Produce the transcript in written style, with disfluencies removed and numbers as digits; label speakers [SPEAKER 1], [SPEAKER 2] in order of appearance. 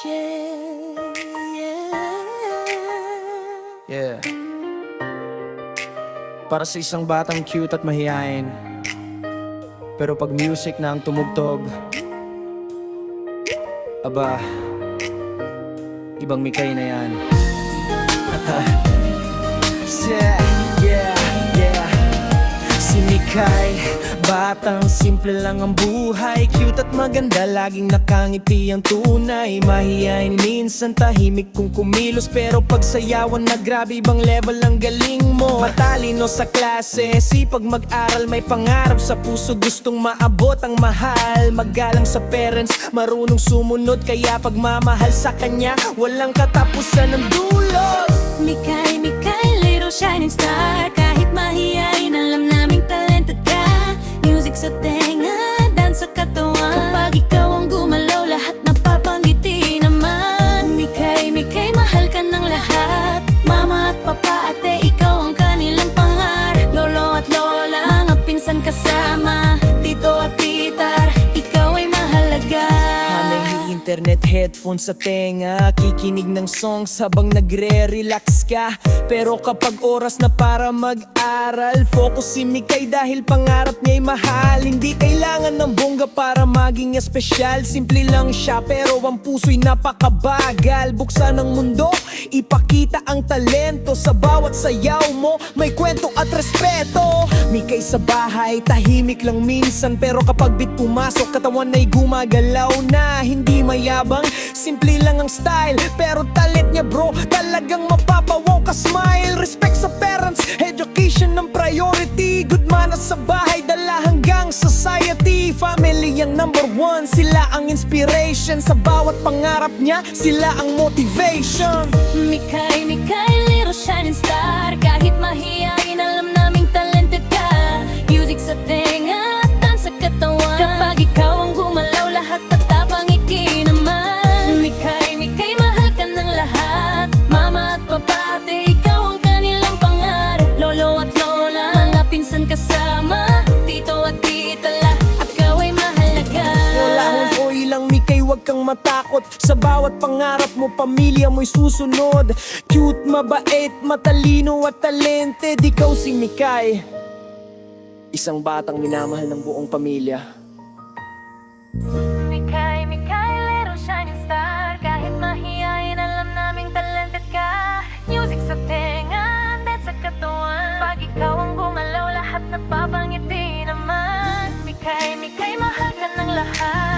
[SPEAKER 1] Yeah. Para sa isang batang cute at mahihain, pero pag music na ang tumugtog, aba, ibang Mikay na yan. Yeah. Si Mikay, batang simple lang ang buhay, cute at maganda, laging nakangiti ang tunay. Mahihain minsan, tahimik kung kumilos, pero pag sayawan na grabe, ibang level ang galing mo. Matalino sa klase, sipag mag-aral, may pangarap sa puso, gustong maabot ang mahal. Magalang sa parents, marunong sumunod, kaya pagmamahal sa kanya, walang katapusan ng dulot.
[SPEAKER 2] Mikay, little shining star. Kahit mahihain, alam naming talented ka. Music sa tenga, dance sa katawan. Kapag ikaw ang gumalaw, lahat napapangiti naman. Mikay, mahal ka ng lahat. Mama at papa, ate, ikaw ang kanilang pangarap. Lolo at lola, mga pinsan kasama, tito at titar, ikaw ay mahalaga.
[SPEAKER 1] May internet headphones sa tenga, kikinig ng songs habang nagre-relax ka. Pero kapag oras na para mag-aral, focus si Mikay dahil pangarap niya'y mahal. Hindi kailangan ng bongga para maging espesyal, simple lang siya pero ang puso'y napakabagal. Buksan ang mundo, ipakita ang talento, sa bawat sayaw mo may kwento at respeto. Mikay sa bahay, tahimik lang minsan, pero kapag beat pumasok, katawan ay gumagalaw na. Hindi mayabang, simple lang ang style, pero talent niya bro, talagang mapapawaw ka smile. Respect sa parents, education ng priority, good manners sa bahay, dala hanggang society. Family ang number one, sila ang inspiration, sa bawat pangarap niya, sila ang motivation.
[SPEAKER 2] Mikay, little shining star. Kahit mahihain, alam naming talented ka. Music sa tenga, dance sa katawan. Kapag ikaw ang gumalaw, lahat natapangiti naman. Mikay, mahal ka ng lahat. Mama at papa, ate, ikaw ang kanilang pangarap. Lolo at lola, mga pinsan kasama, tito at tita, lahat ikaw ay mahalaga.
[SPEAKER 1] Wala akong oy lang Mikay, wag kang matakot. Sa bawat pangarap mo, pamilya mo'y susunod. Cute, mabait, matalino at talented, ikaw si Mikay, isang batang minamahal ng buong pamilya.
[SPEAKER 2] Mikay, little shining star. Kahit mahihain, alam naming talented ka. Music sa tenga, dance sa katawan. Pag ikaw ang gumalaw, lahat napapangiti naman. Mikay, mahal ka ng lahat.